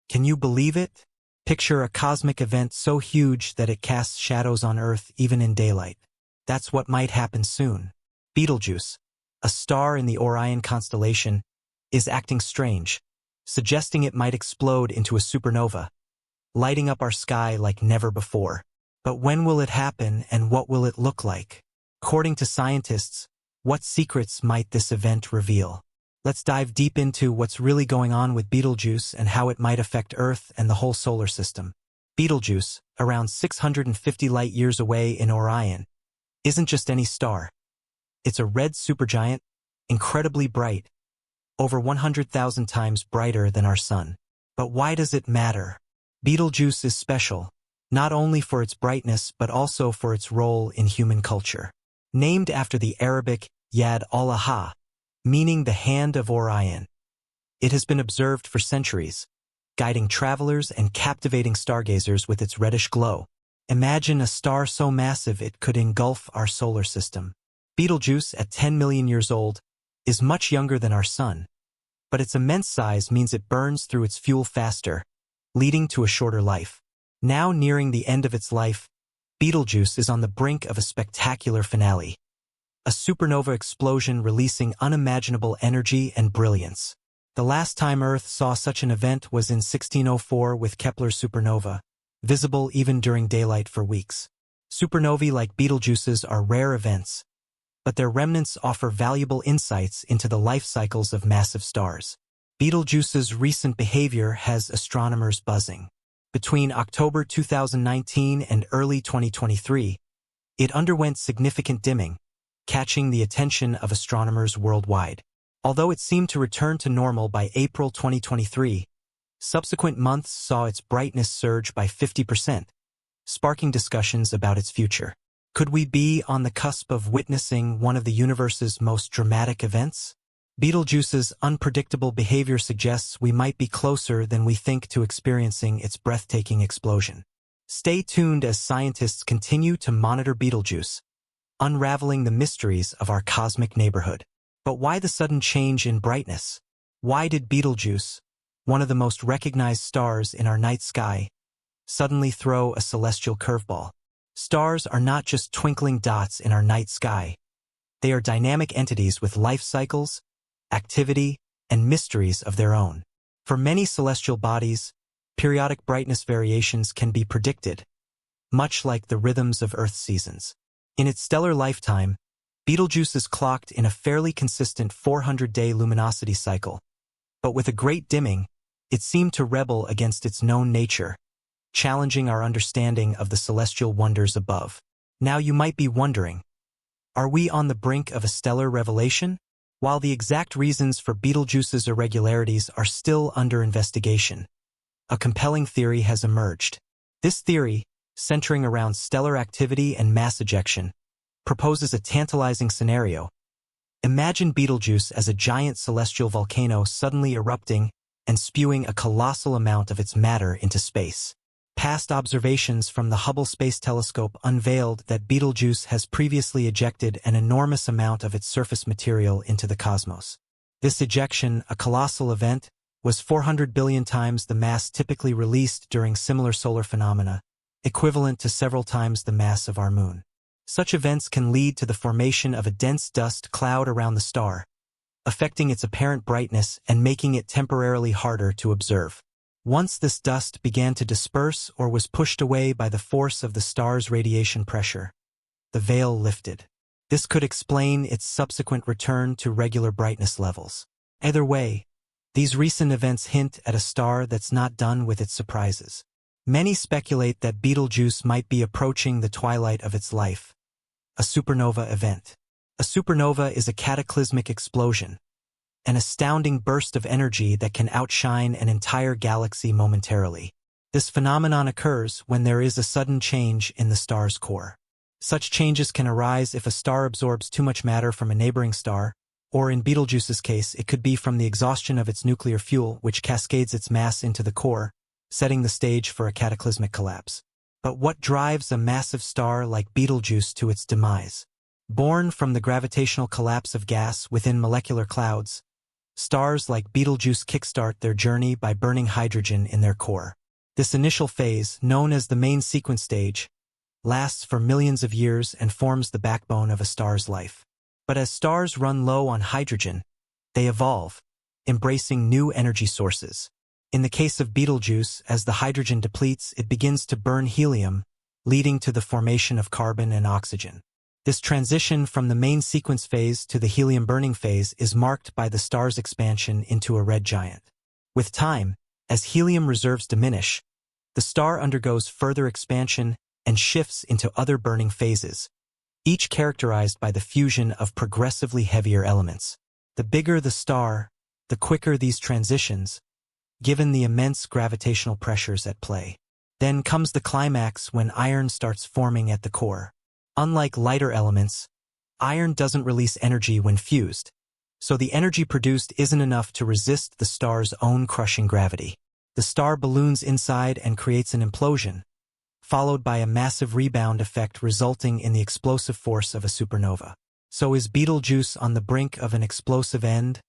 Can you believe it? Picture a cosmic event so huge that it casts shadows on Earth even in daylight. That's what might happen soon. Betelgeuse, a star in the Orion constellation, is acting strange, suggesting it might explode into a supernova, lighting up our sky like never before. But when will it happen and what will it look like? According to scientists, what secrets might this event reveal? Let's dive deep into what's really going on with Betelgeuse and how it might affect Earth and the whole solar system. Betelgeuse, around 650 light-years away in Orion, isn't just any star. It's a red supergiant, incredibly bright, over 100,000 times brighter than our Sun. But why does it matter? Betelgeuse is special, not only for its brightness but also for its role in human culture. Named after the Arabic Yad al-Aha, meaning the Hand of Orion, it has been observed for centuries, guiding travelers and captivating stargazers with its reddish glow. Imagine a star so massive it could engulf our solar system. Betelgeuse, at 10 million years old, is much younger than our Sun, but its immense size means it burns through its fuel faster, leading to a shorter life. Now nearing the end of its life, Betelgeuse is on the brink of a spectacular finale. A supernova explosion releasing unimaginable energy and brilliance. The last time Earth saw such an event was in 1604 with Kepler's supernova, visible even during daylight for weeks. Supernovae like Betelgeuse's are rare events, but their remnants offer valuable insights into the life cycles of massive stars. Betelgeuse's recent behavior has astronomers buzzing. Between October 2019 and early 2023, it underwent significant dimming, catching the attention of astronomers worldwide. Although it seemed to return to normal by April 2023, subsequent months saw its brightness surge by 50%, sparking discussions about its future. Could we be on the cusp of witnessing one of the universe's most dramatic events? Betelgeuse's unpredictable behavior suggests we might be closer than we think to experiencing its breathtaking explosion. Stay tuned as scientists continue to monitor Betelgeuse, unraveling the mysteries of our cosmic neighborhood. But why the sudden change in brightness? Why did Betelgeuse, one of the most recognized stars in our night sky, suddenly throw a celestial curveball? Stars are not just twinkling dots in our night sky. They are dynamic entities with life cycles, activity, and mysteries of their own. For many celestial bodies, periodic brightness variations can be predicted, much like the rhythms of Earth's seasons. In its stellar lifetime, Betelgeuse is clocked in a fairly consistent 400-day luminosity cycle, but with a great dimming, it seemed to rebel against its known nature, challenging our understanding of the celestial wonders above. Now you might be wondering, are we on the brink of a stellar revelation? While the exact reasons for Betelgeuse's irregularities are still under investigation, a compelling theory has emerged. This theory, centering around stellar activity and mass ejection, proposes a tantalizing scenario. Imagine Betelgeuse as a giant celestial volcano suddenly erupting and spewing a colossal amount of its matter into space. Past observations from the Hubble Space Telescope unveiled that Betelgeuse has previously ejected an enormous amount of its surface material into the cosmos. This ejection, a colossal event, was 400 billion times the mass typically released during similar solar phenomena, equivalent to several times the mass of our Moon. Such events can lead to the formation of a dense dust cloud around the star, affecting its apparent brightness and making it temporarily harder to observe. Once this dust began to disperse or was pushed away by the force of the star's radiation pressure, the veil lifted. This could explain its subsequent return to regular brightness levels. Either way, these recent events hint at a star that's not done with its surprises. Many speculate that Betelgeuse might be approaching the twilight of its life, a supernova event. A supernova is a cataclysmic explosion, an astounding burst of energy that can outshine an entire galaxy momentarily. This phenomenon occurs when there is a sudden change in the star's core. Such changes can arise if a star absorbs too much matter from a neighboring star, or in Betelgeuse's case, it could be from the exhaustion of its nuclear fuel, which cascades its mass into the core, setting the stage for a cataclysmic collapse. But what drives a massive star like Betelgeuse to its demise? Born from the gravitational collapse of gas within molecular clouds, Stars like Betelgeuse kickstart their journey by burning hydrogen in their core. This initial phase, known as the main sequence stage, lasts for millions of years and forms the backbone of a star's life. But as stars run low on hydrogen, they evolve, embracing new energy sources. In the case of Betelgeuse, as the hydrogen depletes, it begins to burn helium, leading to the formation of carbon and oxygen. This transition from the main sequence phase to the helium-burning phase is marked by the star's expansion into a red giant. With time, as helium reserves diminish, the star undergoes further expansion and shifts into other burning phases, each characterized by the fusion of progressively heavier elements. The bigger the star, the quicker these transitions, given the immense gravitational pressures at play. Then comes the climax when iron starts forming at the core. Unlike lighter elements, iron doesn't release energy when fused, so the energy produced isn't enough to resist the star's own crushing gravity. The star balloons inside and creates an implosion, followed by a massive rebound effect resulting in the explosive force of a supernova. So is Betelgeuse on the brink of an explosive end,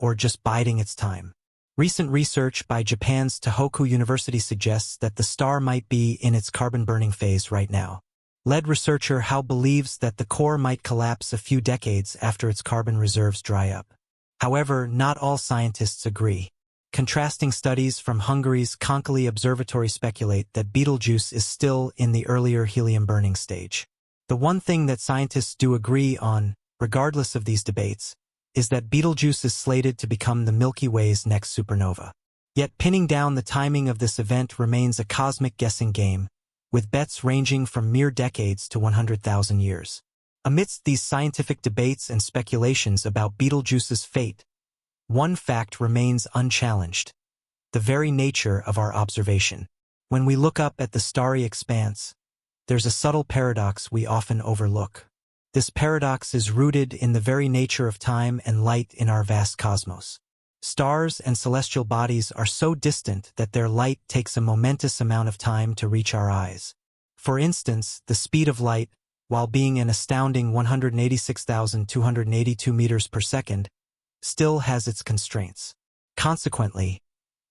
or just biding its time? Recent research by Japan's Tohoku University suggests that the star might be in its carbon-burning phase right now. Lead researcher How believes that the core might collapse a few decades after its carbon reserves dry up. However, not all scientists agree. Contrasting studies from Hungary's Konkoly Observatory speculate that Betelgeuse is still in the earlier helium-burning stage. The one thing that scientists do agree on, regardless of these debates, is that Betelgeuse is slated to become the Milky Way's next supernova. Yet pinning down the timing of this event remains a cosmic guessing game, with bets ranging from mere decades to 100,000 years. Amidst these scientific debates and speculations about Betelgeuse's fate, one fact remains unchallenged: the very nature of our observation. When we look up at the starry expanse, there's a subtle paradox we often overlook. This paradox is rooted in the very nature of time and light in our vast cosmos. Stars and celestial bodies are so distant that their light takes a momentous amount of time to reach our eyes. For instance, the speed of light, while being an astounding 186,282 meters per second, still has its constraints. Consequently,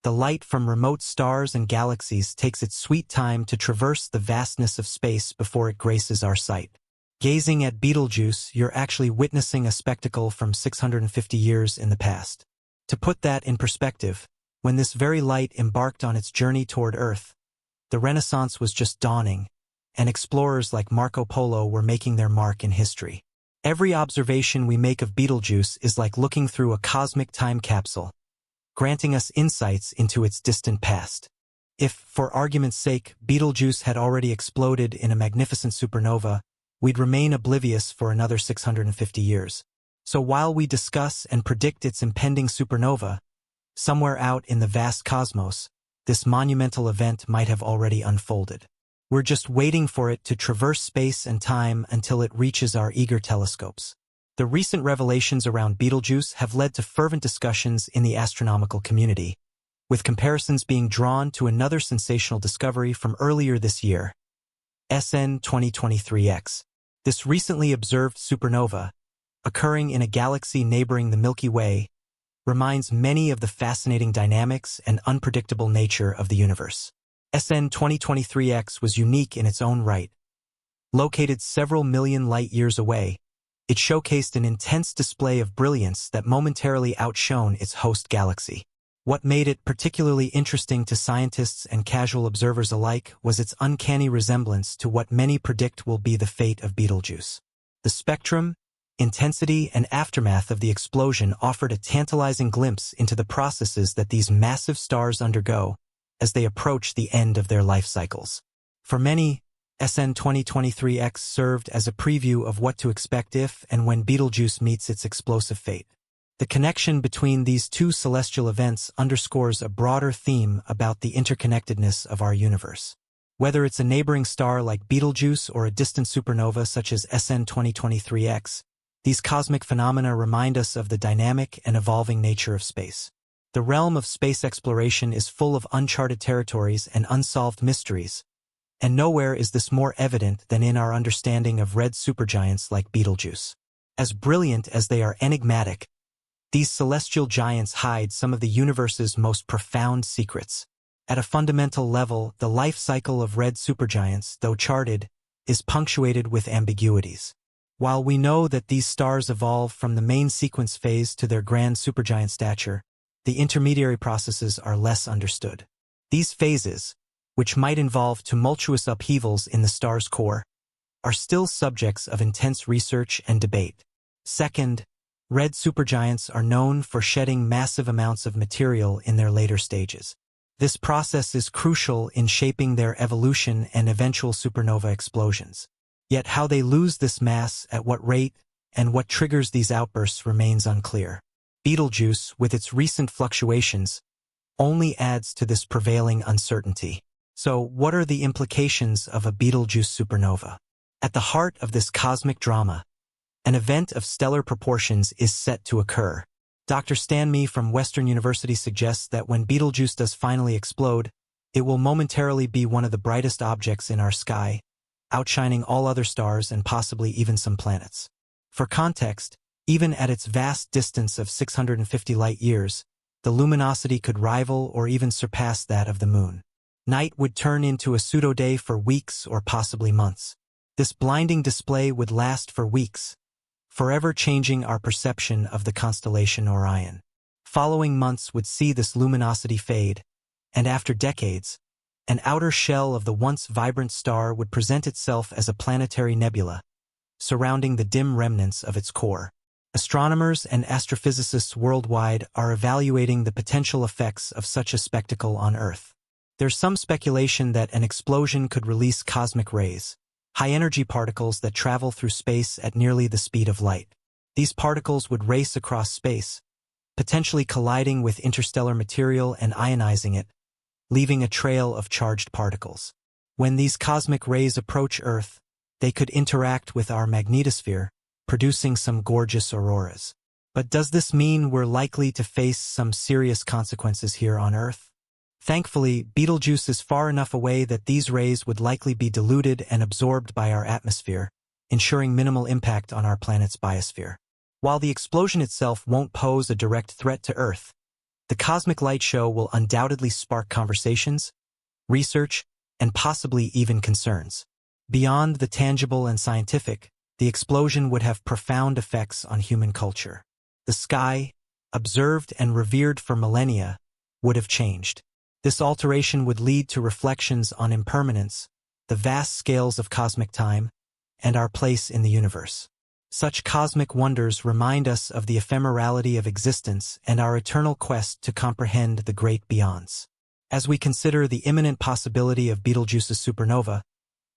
the light from remote stars and galaxies takes its sweet time to traverse the vastness of space before it graces our sight. Gazing at Betelgeuse, you're actually witnessing a spectacle from 650 years in the past. To put that in perspective, when this very light embarked on its journey toward Earth, the Renaissance was just dawning, and explorers like Marco Polo were making their mark in history. Every observation we make of Betelgeuse is like looking through a cosmic time capsule, granting us insights into its distant past. If, for argument's sake, Betelgeuse had already exploded in a magnificent supernova, we'd remain oblivious for another 650 years. So while we discuss and predict its impending supernova, somewhere out in the vast cosmos, this monumental event might have already unfolded. We're just waiting for it to traverse space and time until it reaches our eager telescopes. The recent revelations around Betelgeuse have led to fervent discussions in the astronomical community, with comparisons being drawn to another sensational discovery from earlier this year, SN 2023X. This recently observed supernova, occurring in a galaxy neighboring the Milky Way, reminds many of the fascinating dynamics and unpredictable nature of the universe. SN 2023X was unique in its own right. Located several million light-years away, it showcased an intense display of brilliance that momentarily outshone its host galaxy. What made it particularly interesting to scientists and casual observers alike was its uncanny resemblance to what many predict will be the fate of Betelgeuse. The spectrum, intensity, and aftermath of the explosion offered a tantalizing glimpse into the processes that these massive stars undergo as they approach the end of their life cycles. For many, SN 2023X served as a preview of what to expect if and when Betelgeuse meets its explosive fate. The connection between these two celestial events underscores a broader theme about the interconnectedness of our universe. Whether it's a neighboring star like Betelgeuse or a distant supernova such as SN 2023X, these cosmic phenomena remind us of the dynamic and evolving nature of space. The realm of space exploration is full of uncharted territories and unsolved mysteries, and nowhere is this more evident than in our understanding of red supergiants like Betelgeuse. As brilliant as they are enigmatic, These celestial giants hide some of the universe's most profound secrets. At a fundamental level, the life cycle of red supergiants, though charted, is punctuated with ambiguities. While we know that these stars evolve from the main sequence phase to their grand supergiant stature, the intermediary processes are less understood. These phases, which might involve tumultuous upheavals in the star's core, are still subjects of intense research and debate. Second, red supergiants are known for shedding massive amounts of material in their later stages. This process is crucial in shaping their evolution and eventual supernova explosions. Yet how they lose this mass, at what rate, and what triggers these outbursts remains unclear. Betelgeuse, with its recent fluctuations, only adds to this prevailing uncertainty. So, what are the implications of a Betelgeuse supernova? At the heart of this cosmic drama, an event of stellar proportions is set to occur. Dr. Stan Mee from Western University suggests that when Betelgeuse does finally explode, it will momentarily be one of the brightest objects in our sky, outshining all other stars and possibly even some planets. For context, even at its vast distance of 650 light-years, the luminosity could rival or even surpass that of the Moon. Night would turn into a pseudo-day for weeks or possibly months. This blinding display would last for weeks, forever changing our perception of the constellation Orion. Following months would see this luminosity fade, and after decades, an outer shell of the once vibrant star would present itself as a planetary nebula, surrounding the dim remnants of its core. Astronomers and astrophysicists worldwide are evaluating the potential effects of such a spectacle on Earth. There's some speculation that an explosion could release cosmic rays, high-energy particles that travel through space at nearly the speed of light. These particles would race across space, potentially colliding with interstellar material and ionizing it, leaving a trail of charged particles. When these cosmic rays approach Earth, they could interact with our magnetosphere, producing some gorgeous auroras. But does this mean we're likely to face some serious consequences here on Earth? Thankfully, Betelgeuse is far enough away that these rays would likely be diluted and absorbed by our atmosphere, ensuring minimal impact on our planet's biosphere. While the explosion itself won't pose a direct threat to Earth, the cosmic light show will undoubtedly spark conversations, research, and possibly even concerns. Beyond the tangible and scientific, the explosion would have profound effects on human culture. The sky, observed and revered for millennia, would have changed. This alteration would lead to reflections on impermanence, the vast scales of cosmic time, and our place in the universe. Such cosmic wonders remind us of the ephemerality of existence and our eternal quest to comprehend the great beyonds. As we consider the imminent possibility of Betelgeuse's supernova,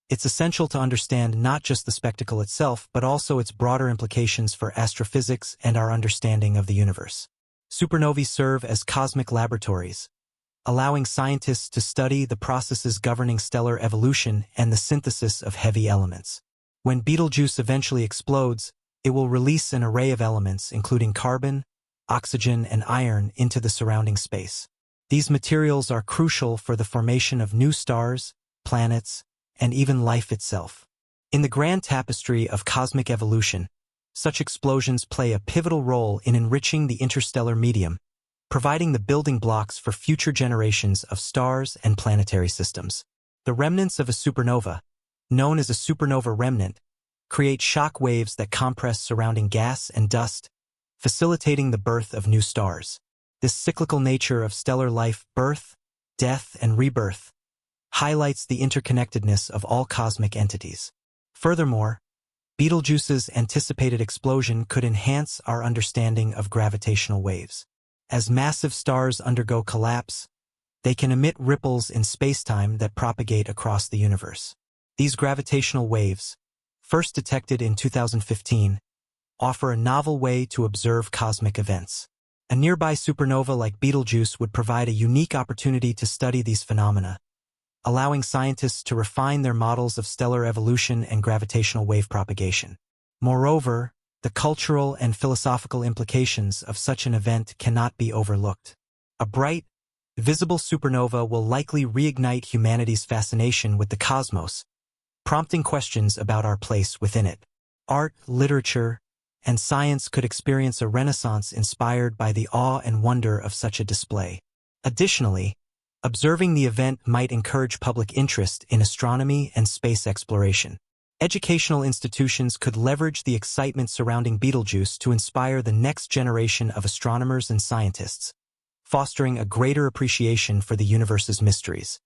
it's essential to understand not just the spectacle itself, but also its broader implications for astrophysics and our understanding of the universe. Supernovae serve as cosmic laboratories, allowing scientists to study the processes governing stellar evolution and the synthesis of heavy elements. When Betelgeuse eventually explodes, it will release an array of elements, including carbon, oxygen, and iron, into the surrounding space. These materials are crucial for the formation of new stars, planets, and even life itself. In the grand tapestry of cosmic evolution, such explosions play a pivotal role in enriching the interstellar medium, providing the building blocks for future generations of stars and planetary systems. The remnants of a supernova, known as a supernova remnant, create shock waves that compress surrounding gas and dust, facilitating the birth of new stars. This cyclical nature of stellar life, birth, death, and rebirth, highlights the interconnectedness of all cosmic entities. Furthermore, Betelgeuse's anticipated explosion could enhance our understanding of gravitational waves. As massive stars undergo collapse, they can emit ripples in spacetime that propagate across the universe. These gravitational waves, first detected in 2015, offer a novel way to observe cosmic events. A nearby supernova like Betelgeuse would provide a unique opportunity to study these phenomena, allowing scientists to refine their models of stellar evolution and gravitational wave propagation. Moreover, the cultural and philosophical implications of such an event cannot be overlooked. A bright, visible supernova will likely reignite humanity's fascination with the cosmos, prompting questions about our place within it. Art, literature, and science could experience a renaissance inspired by the awe and wonder of such a display. Additionally, observing the event might encourage public interest in astronomy and space exploration. Educational institutions could leverage the excitement surrounding Betelgeuse to inspire the next generation of astronomers and scientists, fostering a greater appreciation for the universe's mysteries.